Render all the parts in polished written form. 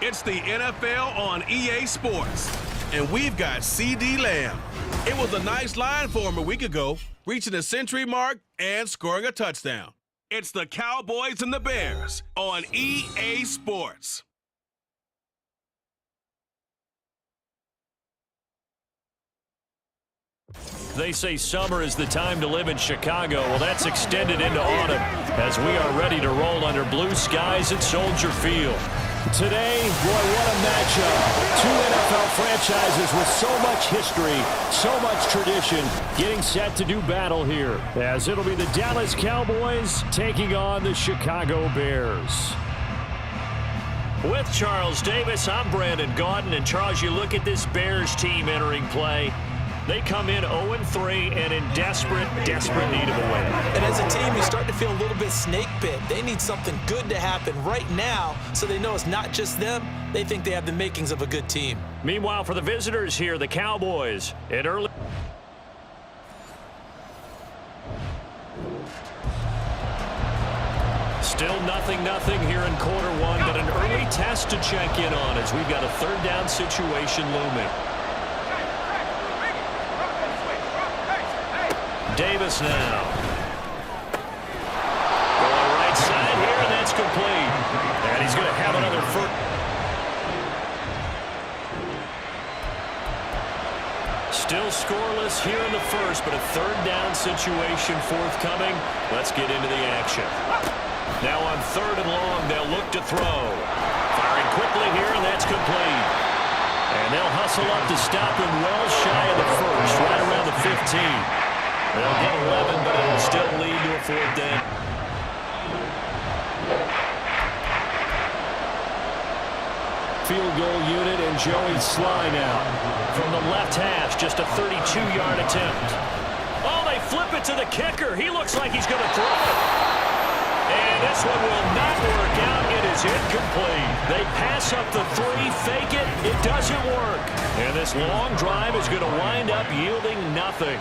It's the NFL on EA Sports, and we've got C.D. Lamb. It was a nice line for him a week ago, reaching the century mark and scoring a touchdown. It's the Cowboys and the Bears on EA Sports. They say summer is the time to live in Chicago. Well, that's extended into autumn as we are ready to roll under blue skies at Soldier Field. Today, boy, what a matchup. Two NFL franchises with so much history, so much tradition, getting set to do battle here, as it'll be the Dallas Cowboys taking on the Chicago Bears. With Charles Davis, I'm Brandon Gaudin. And Charles, you look at this Bears team entering play. They come in 0-3 and in desperate need of a win. And as a team, you start to feel a little bit snake bit. They need something good to happen right now so they know it's not just them. They think they have the makings of a good team. Meanwhile, for the visitors here, the Cowboys, in early... Still 0-0 here in quarter one, but an early test to check in on as we've got a third down situation looming. Davis now. Going right side here, and that's complete. And he's going to have another foot. Still scoreless here in the first, but a third down situation forthcoming. Let's get into the action. Now on third and long, they'll look to throw. Firing quickly here, and that's complete. And they'll hustle up to stop him well shy of the first, right around the 15. They'll get 11, but it'll still lead to a fourth down. Field goal unit and Joey Sly now. From the left hash, just a 32-yard attempt. Oh, they flip it to the kicker. He looks like he's going to throw it. And this one will not work out. It is incomplete. They pass up the three, fake it. It doesn't work. And this long drive is going to wind up yielding nothing.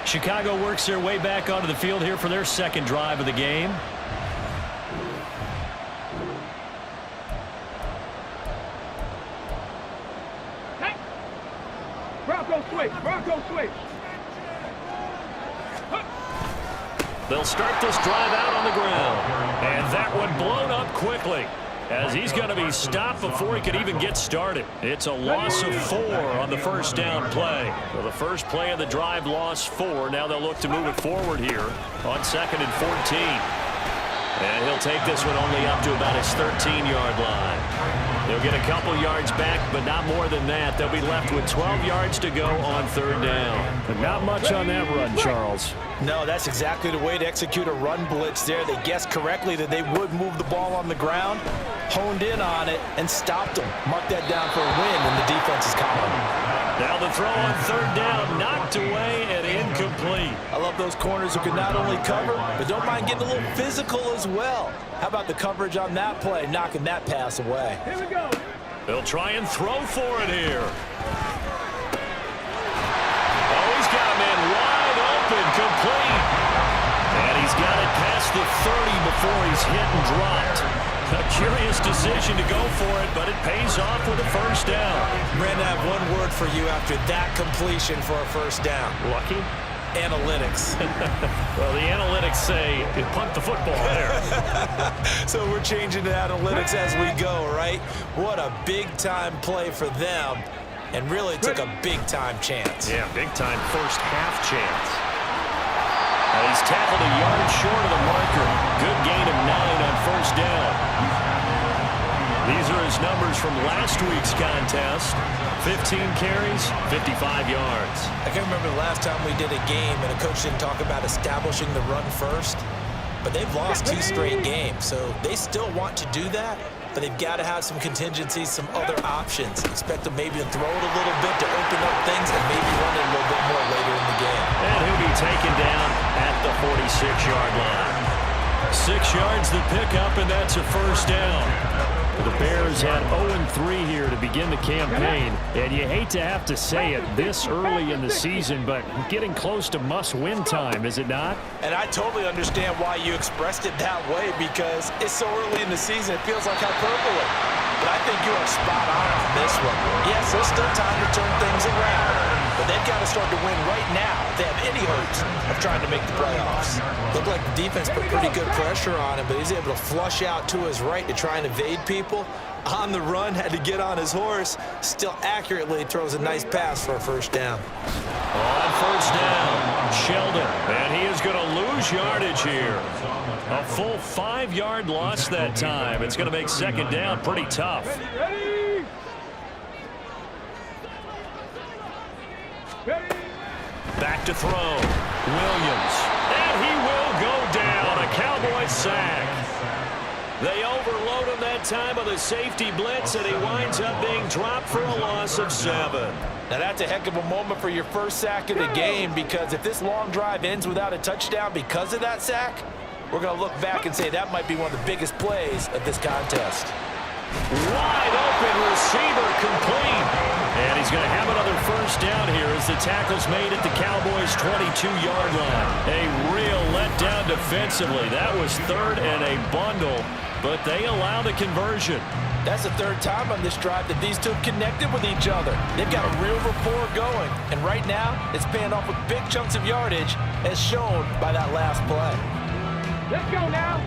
Chicago works their way back onto the field here for their second drive of the game. Bronco switch. They'll start this drive out on the ground. And that one blown up quickly as he's going to be stopped before he could even get started. It's a loss of 4 on the first down play. So the first play of the drive lost 4. Now they'll look to move it forward here on second and 14. And he'll take this one only up to about his 13-yard line. They'll get a couple yards back, but not more than that. They'll be left with 12 yards to go on third down. But not much on that run, Charles. No, that's exactly the way to execute a run blitz there. They guessed correctly that they would move the ball on the ground, honed in on it, and stopped them. Mark that down for a win in the defense's column. Now the throw on third down, knocked away and incomplete. I love those corners who can not only cover, but don't mind getting a little physical as well. How about the coverage on that play, knocking that pass away? Here we go. They'll try and throw for it here. Oh, he's got a man wide open, complete. And he's got it past the 30 before he's hit and dropped. A curious decision to go for it, but it pays off with a first down. Brandon, I have one word for you after that completion for a first down. Lucky? Analytics. Well, the analytics say you punt the football there. So we're changing to analytics as we go, right? What a big-time play for them, and really took a big-time chance. Yeah, big-time first half chance. And he's tackled a yard short of the marker. Good gain of 9 on first down. These are his numbers from last week's contest. 15 carries, 55 yards. I can remember the last time we did a game and a coach didn't talk about establishing the run first, but they've lost 2 straight games, so they still want to do that, but they've got to have some contingencies, some other options. Expect them maybe to throw it a little bit to open up things and maybe run it a little bit more later in the game. And he'll be taken down at the 46-yard line. 6 yards the pickup, and that's a first down. The Bears had 0-3 here to begin the campaign, and you hate to have to say it this early in the season, but getting close to must-win time, is it not? And I totally understand why you expressed it that way, because it's so early in the season, it feels like hyperbole. But I think you are spot on this one. Yes, there's still time to turn things around, but they've got to start to win right now if they have any hopes of trying to make the playoffs. Looked like the defense put pretty good pressure on him, but he's able to flush out to his right to try and evade people. On the run, had to get on his horse, still accurately throws a nice pass for a first down. On first down, Sheldon, and he is going to lose yardage here. A full 5-yard loss that time. It's going to make second down pretty tough. Ready? Ready? Back to throw. Williams. And he will go down. A Cowboy sack. They overload him that time with a safety blitz, and he winds up being dropped for a loss of 7. Now that's a heck of a moment for your first sack of the game, because if this long drive ends without a touchdown because of that sack, we're going to look back and say that might be one of the biggest plays of this contest. Wide open receiver, complete. And he's going to have another first down here as the tackle's made at the Cowboys' 22-yard line. A real letdown defensively. That was third and a bundle, but they allow the conversion. That's the third time on this drive that these two have connected with each other. They've got a real rapport going. And right now, it's paying off with big chunks of yardage, as shown by that last play. Let's go now.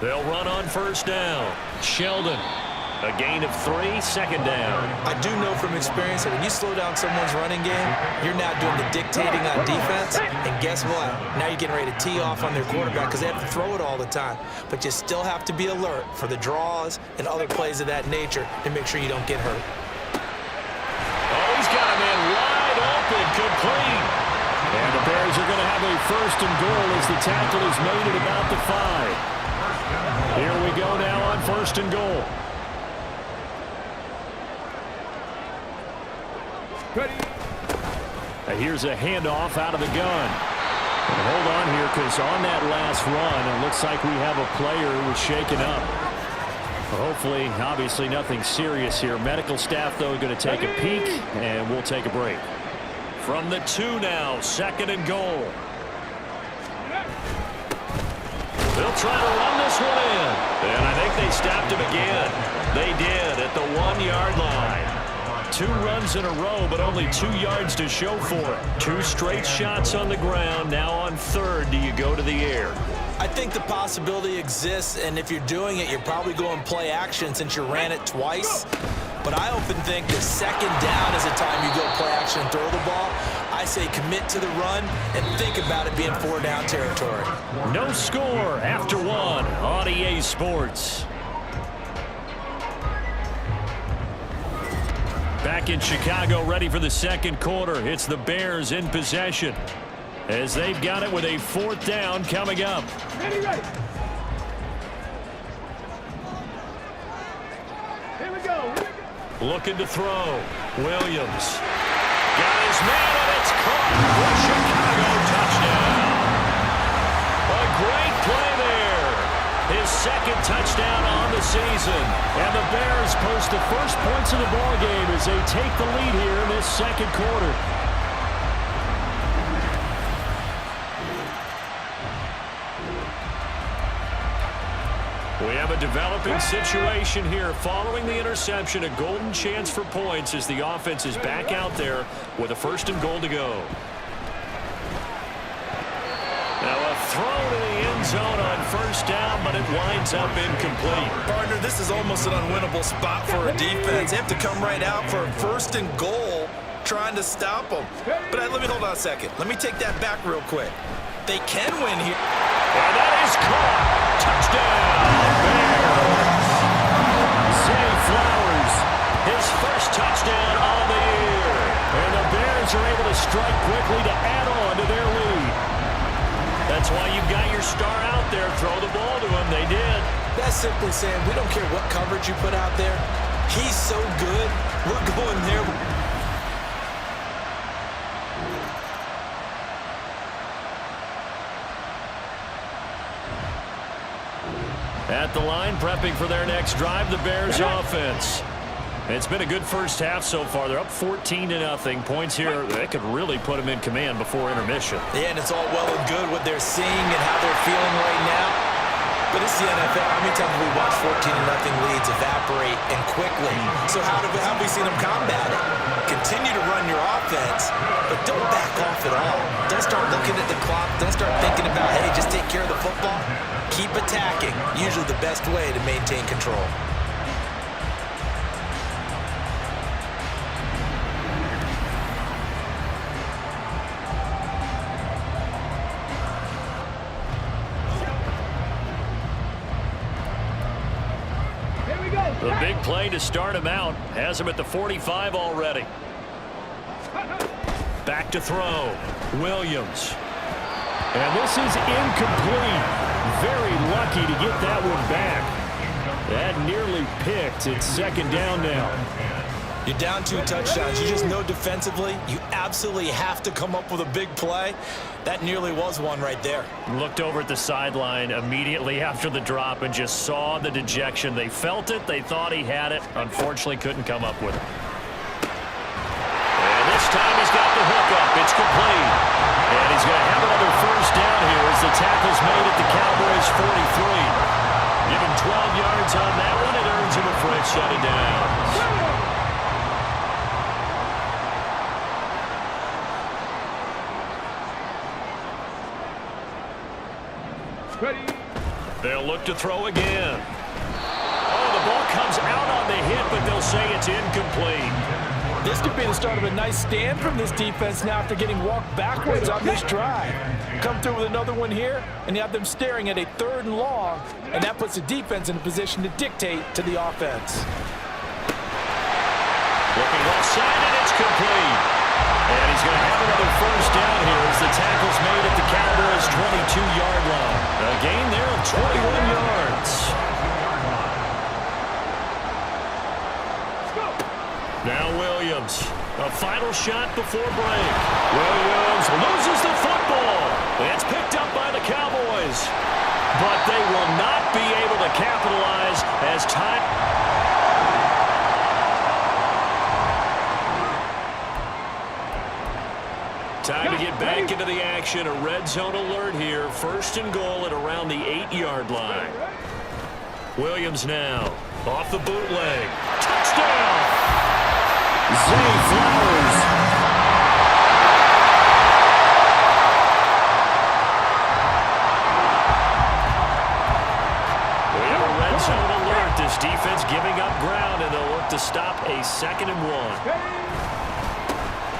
They'll run on first down. Sheldon, a gain of 3, second down. I do know from experience that when you slow down someone's running game, you're now doing the dictating on defense. And guess what? Now you're getting ready to tee off on their quarterback because they have to throw it all the time. But you still have to be alert for the draws and other plays of that nature to make sure you don't get hurt. Oh, he's got a man wide open, complete. And the Bears are going to have a first and goal as the tackle is made at about the 5. Here we go now on first and goal. Here's a handoff out of the gun. And hold on here, because on that last run, it looks like we have a player who was shaken up. Hopefully, obviously nothing serious here. Medical staff, though, going to take a peek, and we'll take a break. From the 2 now, second and goal. They'll try to run this one in. And I think they stopped him again. They did at the 1-yard line. 2 runs in a row, but only 2 yards to show for it. 2 straight shots on the ground. Now on third, do you go to the air? I think the possibility exists, and if you're doing it, you're probably going play action since you ran it twice. But I often think the second down is the time you go play action and throw the ball. I say commit to the run and think about it being 4-down territory. No score after 1 on EA Sports. Back in Chicago, ready for the second quarter. It's the Bears in possession as they've got it with a 4th down coming up. Ready, ready. Here we go. Looking to throw. Williams. Got his man, and it's caught for Chicago touchdown. A great play there. His second touchdown on the season. And the Bears post the first points of the ballgame as they take the lead here in this second quarter. We have a developing situation here. Following the interception, a golden chance for points as the offense is back out there with a first and goal to go. Now a throw to the end zone on first down, but it winds up incomplete. Partner, this is almost an unwinnable spot for a defense. They have to come right out for a first and goal trying to stop them. But let me hold on a second. Let me take that back real quick. They can win here. And that is caught. Touchdown, Bears. Zay Flowers, his first touchdown on the year. And the Bears are able to strike quickly to add on to their lead. That's why you've got your star out there. Throw the ball to him. They did. That's simply saying we don't care what coverage you put out there. He's so good. We're going there. At the line, prepping for their next drive, the Bears offense. It's been a good first half so far. They're up 14-0. Points here, they could really put them in command before intermission. Yeah, and it's all well and good what they're seeing and how they're feeling right now. But it's the NFL. How many times have we watched 14-0 leads evaporate and quickly? So how have we seen them combat it? Continue to run your offense, but don't back off at all. Don't start looking at the clock. Don't start thinking about, hey, just take care of the football. Keep attacking. Usually the best way to maintain control. The big play to start him out has him at the 45 already. Back to throw. Williams. And this is incomplete. Very lucky to get that one back. That nearly picked. It's second down now. You're down 2 touchdowns. You just know defensively you absolutely have to come up with a big play. That nearly was one right there. Looked over at the sideline immediately after the drop and just saw the dejection. They felt it. They thought he had it. Unfortunately, couldn't come up with it. And this time he's got the hook up. It's complete. And he's going to have another first down here as as the tackle's made at the Cowboys' 43. Give him 12 yards on that one. It earns him a fresh set of downs. Ready. They'll look to throw again. Oh, the ball comes out on the hit, but they'll say it's incomplete. This could be the start of a nice stand from this defense now after getting walked backwards on this drive. Come through with another one here, and you have them staring at a 3rd and long, and that puts the defense in a position to dictate to the offense. Looking left side, and it's complete. And he's going to have another first down here as the tackle's made at the Cowboys' 22-yard line. A gain there of 21 yards. Now Williams. A final shot before break. Williams loses the football. It's picked up by the Cowboys. But they will not be able to capitalize as time... Time to get back into the action. A red zone alert here. 1st and goal at around the 8-yard line. Williams now. Off the bootleg. Touchdown! Zay Flowers. We have a red zone alert. This defense giving up ground, and they'll look to stop a 2nd and 1.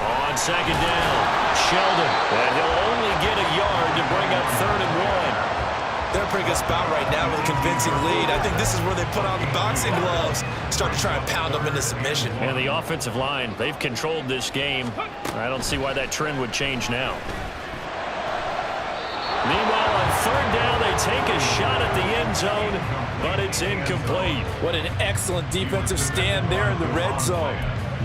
On 2nd down, Sheldon, and he'll only get a yard to bring up 3rd and 1. They're in a pretty good spot right now with a convincing lead. I think this is where they put on the boxing gloves, start to try and pound them into submission. And the offensive line, they've controlled this game. I don't see why that trend would change now. Meanwhile, on 3rd down, they take a shot at the end zone, but it's incomplete. What an excellent defensive stand there in the red zone.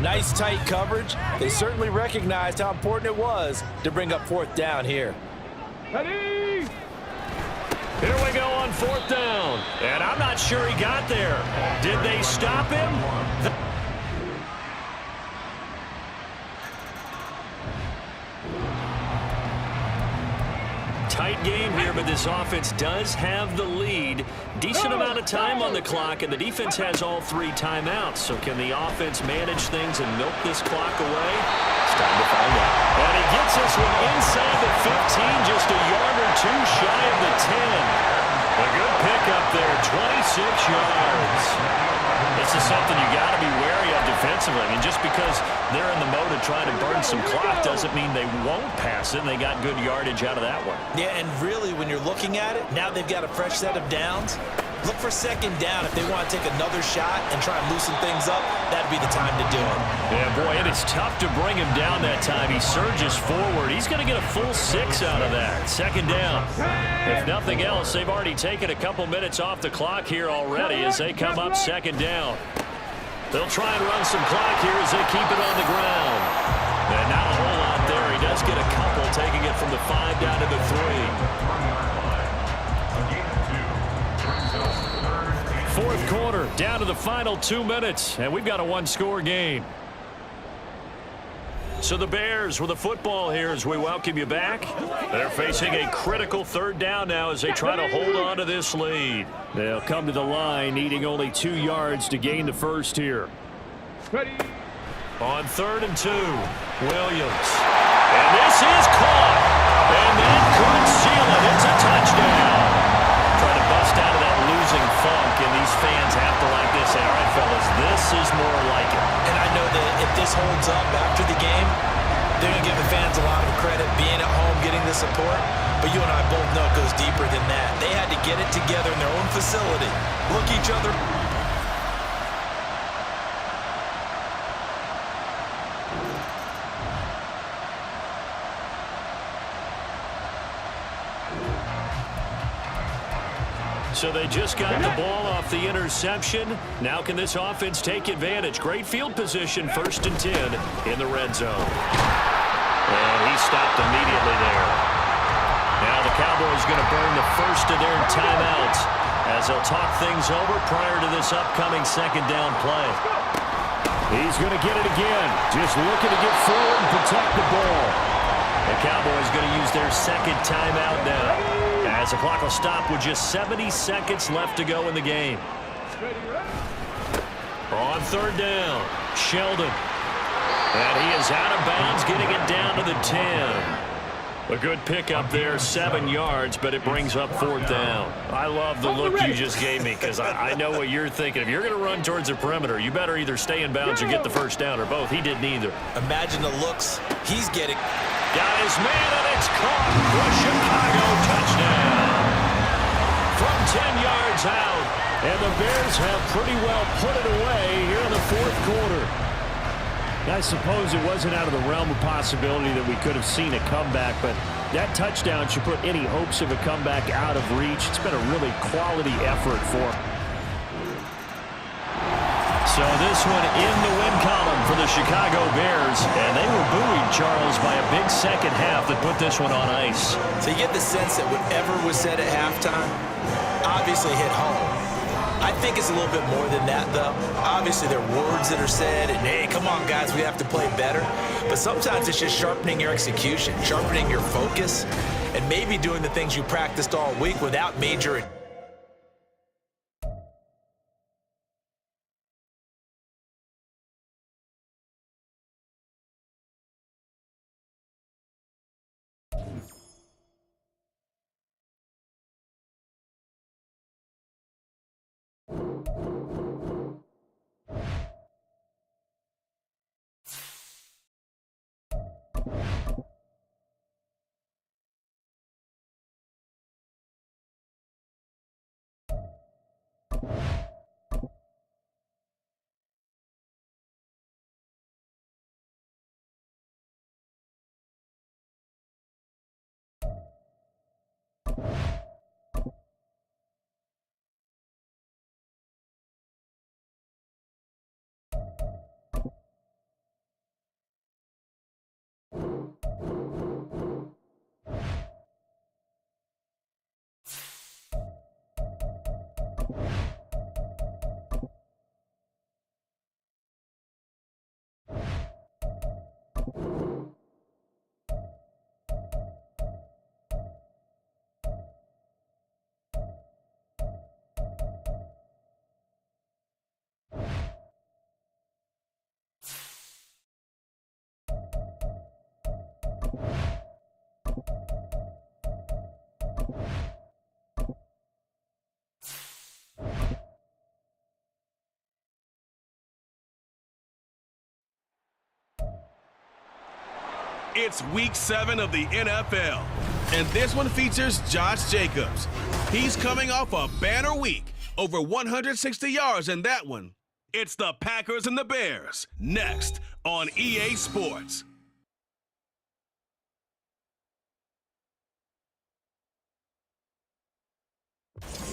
Nice tight coverage. They certainly recognized how important it was to bring up 4th down here. Ready. Here we go on 4th down. And I'm not sure he got there. Did they stop him? Tight game here, but this offense does have the lead. Decent amount of time on the clock, and the defense has all 3 timeouts. So can the offense manage things and milk this clock away? It's time to find out. And he gets this one inside the 15, just a yard or 2 shy of the 10. A good pickup there, 26 yards. This is something you got to be wary of defensively. I mean, just because they're in the mode of trying to burn some clock doesn't mean they won't pass it, and they got good yardage out of that one. Yeah, and really, when you're looking at it, now they've got a fresh set of downs. Look for 2nd down. If they want to take another shot and try and loosen things up, that'd be the time to do it. Yeah, boy, it is tough to bring him down that time. He surges forward. He's going to get a full 6 out of that. 2nd down. If nothing else, they've already taken a couple minutes off the clock here already as they come up 2nd down. They'll try and run some clock here as they keep it on the ground. And not a whole lot there. He does get a couple, taking it from the 5 down to the 3. 4th quarter, down to the final 2 minutes, and we've got a 1-score game. So the Bears with the football here as we welcome you back. They're facing a critical 3rd down now as they try to hold on to this lead. They'll come to the line needing only 2 yards to gain the first here. Ready. On 3rd and 2, Williams. And this is caught. And that could seal it. It's a touchdown. Trying to bust out of that losing funk, and these fans have to like this. All right, fellas, this is more like it. And I know that if this holds up after the game, they're going to give the fans a lot of credit being at home, getting the support. But you and I both know it goes deeper than that. They had to get it together in their own facility, look each other. So they just got the ball off the interception. Now can this offense take advantage? Great field position, 1st and 10 in the red zone. And he stopped immediately there. Now the Cowboys going to burn the first of their timeouts as they'll talk things over prior to this upcoming 2nd down play. He's going to get it again. Just looking to get forward and protect the ball. The Cowboys going to use their 2nd timeout now. as the clock will stop with just 70 seconds left to go in the game. On third down, Sheldon. And he is out of bounds, getting it down to the 10. A good pickup there, 7 yards, but it brings up fourth down. I love the look you just gave me because I know what you're thinking. If you're going to run towards the perimeter, you better either stay in bounds or get the first down, or both. He did neither. Imagine the looks he's getting. Got his man, and it's caught for a Chicago touchdown. From 10 yards out, and the Bears have pretty well put it away here in the fourth quarter. I suppose it wasn't out of the realm of possibility that we could have seen a comeback, but that touchdown should put any hopes of a comeback out of reach. It's been a really quality effort for him. So this one in the win column for the Chicago Bears, and they were buoyed, Charles, by a big second half that put this one on ice. So you get the sense that whatever was said at halftime obviously hit home. I think it's a little bit more than that, though. Obviously, there are words that are said, and, hey, come on, guys, we have to play better. But sometimes it's just sharpening your execution, sharpening your focus, and maybe doing the things you practiced all week without major... It's week 7 of the NFL, and this one features Josh Jacobs. He's coming off a banner week, over 160 yards in that one. It's the Packers and the Bears, next on EA Sports.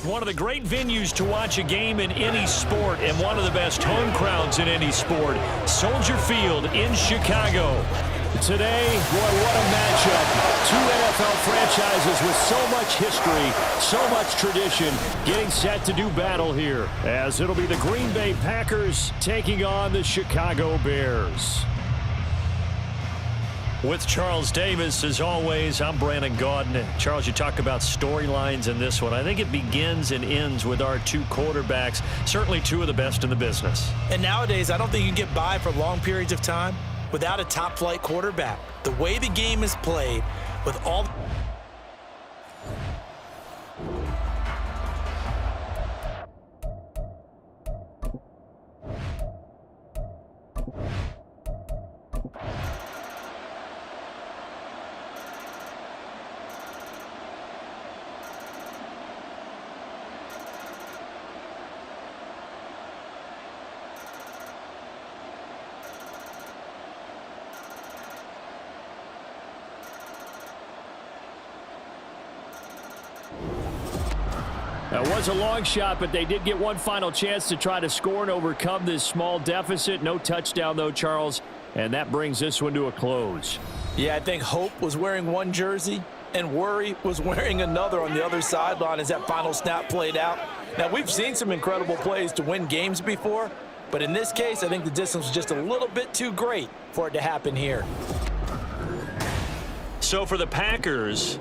One of the great venues to watch a game in any sport, and one of the best home crowds in any sport, Soldier Field in Chicago. Today, boy, what a matchup. Two NFL franchises with so much history, so much tradition, getting set to do battle here, as it'll be the Green Bay Packers taking on the Chicago Bears. With Charles Davis, as always, I'm Brandon Gaudin. Charles, you talk about storylines in this one. I think it begins and ends with our two quarterbacks, certainly two of the best in the business. And nowadays, I don't think you can get by for long periods of time without a top-flight quarterback. The way the game is played, with all... That was a long shot, but they did get one final chance to try to score and overcome this small deficit. No touchdown, though, Charles, and that brings this one to a close. Yeah, I think hope was wearing one jersey and worry was wearing another on the other sideline as that final snap played out. Now, we've seen some incredible plays to win games before, but in this case, I think the distance was just a little bit too great for it to happen here. So for the Packers,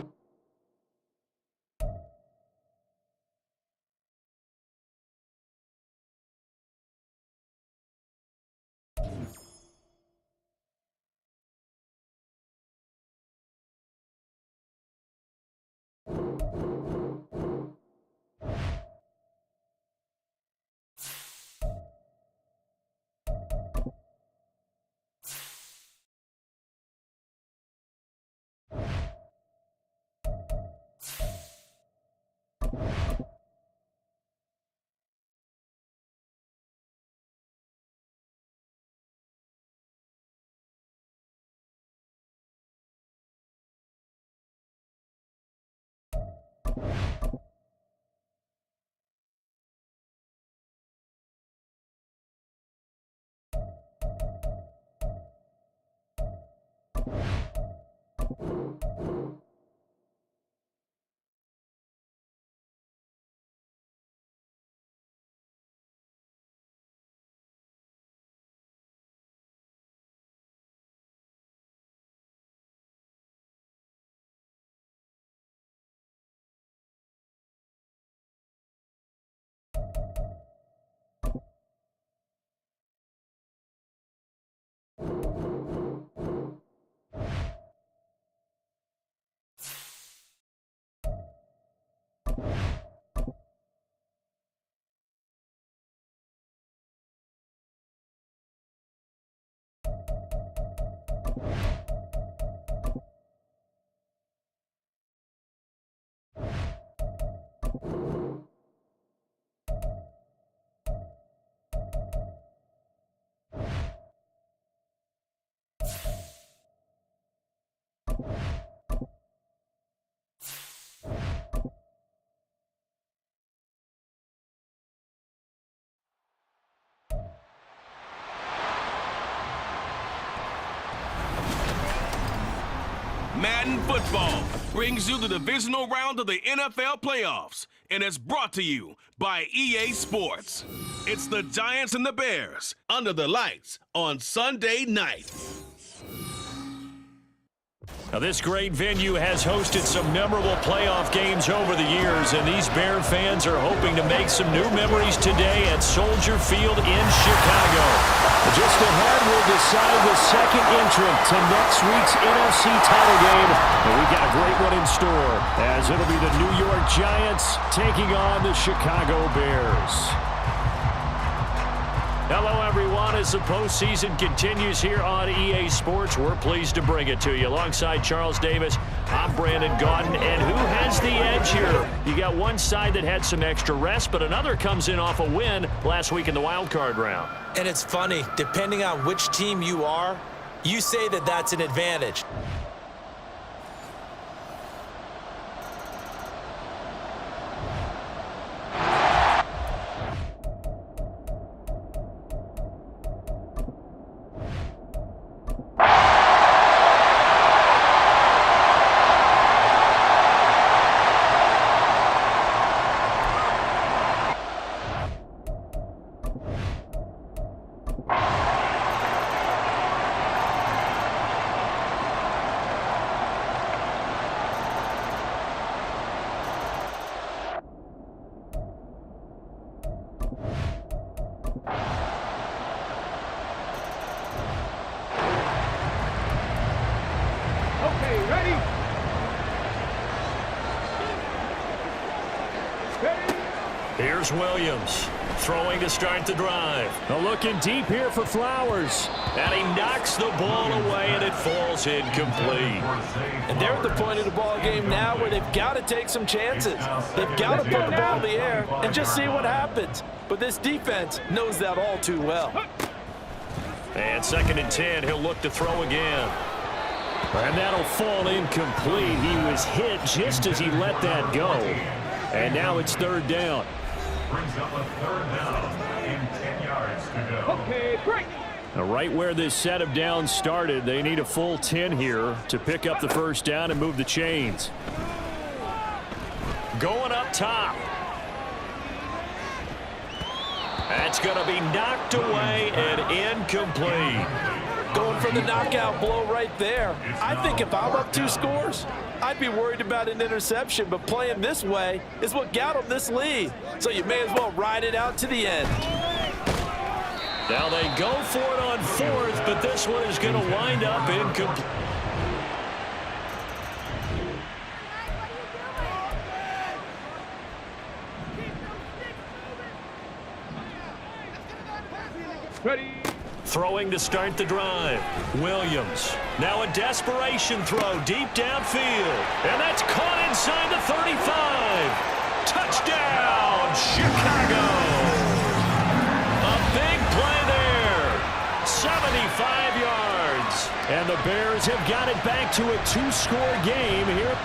Madden football brings you the divisional round of the NFL playoffs, and it's brought to you by EA Sports. It's the Giants and the Bears under the lights on Sunday night. Now, this great venue has hosted some memorable playoff games over the years, and these Bear fans are hoping to make some new memories today at Soldier Field in Chicago. Just ahead, we'll decide the second entrant to next week's NFC title game. And we've got a great one in store, as it'll be the New York Giants taking on the Chicago Bears. Hello, everyone. As the postseason continues here on EA Sports, we're pleased to bring it to you. Alongside Charles Davis, I'm Brandon Gaudin. And who has the edge here? You got one side that had some extra rest, but another comes in off a win last week in the wild card round. And it's funny, depending on which team you are, you say that that's an advantage. Here's Williams, throwing to start the drive. Looking deep here for Flowers. And he knocks the ball away, and it falls incomplete. And they're at the point of the ball game now where they've got to take some chances. They've got to put the ball in the air and just see what happens. But this defense knows that all too well. And 2nd and 10, he'll look to throw again. And that'll fall incomplete. He was hit just as he let that go. And now it's 3rd down. Brings up a 3rd down and 10 yards to go. Okay, break. Now, right where this set of downs started, they need a full 10 here to pick up the 1st down and move the chains. Going up top. That's going to be knocked away and incomplete. Going for the knockout blow right there. I think if I'm up 2 scores, I'd be worried about an interception, but playing this way is what got them this lead. So you may as well ride it out to the end. Now they go for it on 4th, but this one is going to wind up incomplete. Ready. Throwing to start the drive. Williams. Now a desperation throw deep downfield. And that's caught inside the 35. Touchdown, Chicago. A big play there. 75 yards. And the Bears have got it back to a two-score game here.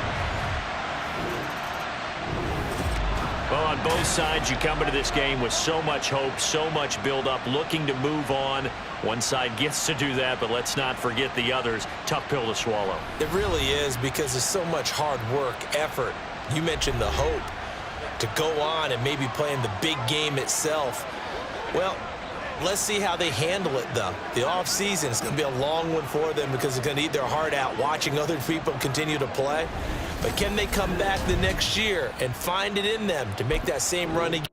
Well, on both sides, you come into this game with so much hope, so much build-up, looking to move on. One side gets to do that, but let's not forget the others. Tough pill to swallow. It really is, because there's so much hard work, effort. You mentioned the hope to go on and maybe play in the big game itself. Well, let's see how they handle it, though. The offseason is going to be a long one for them because they're going to eat their heart out watching other people continue to play. But can they come back the next year and find it in them to make that same run again?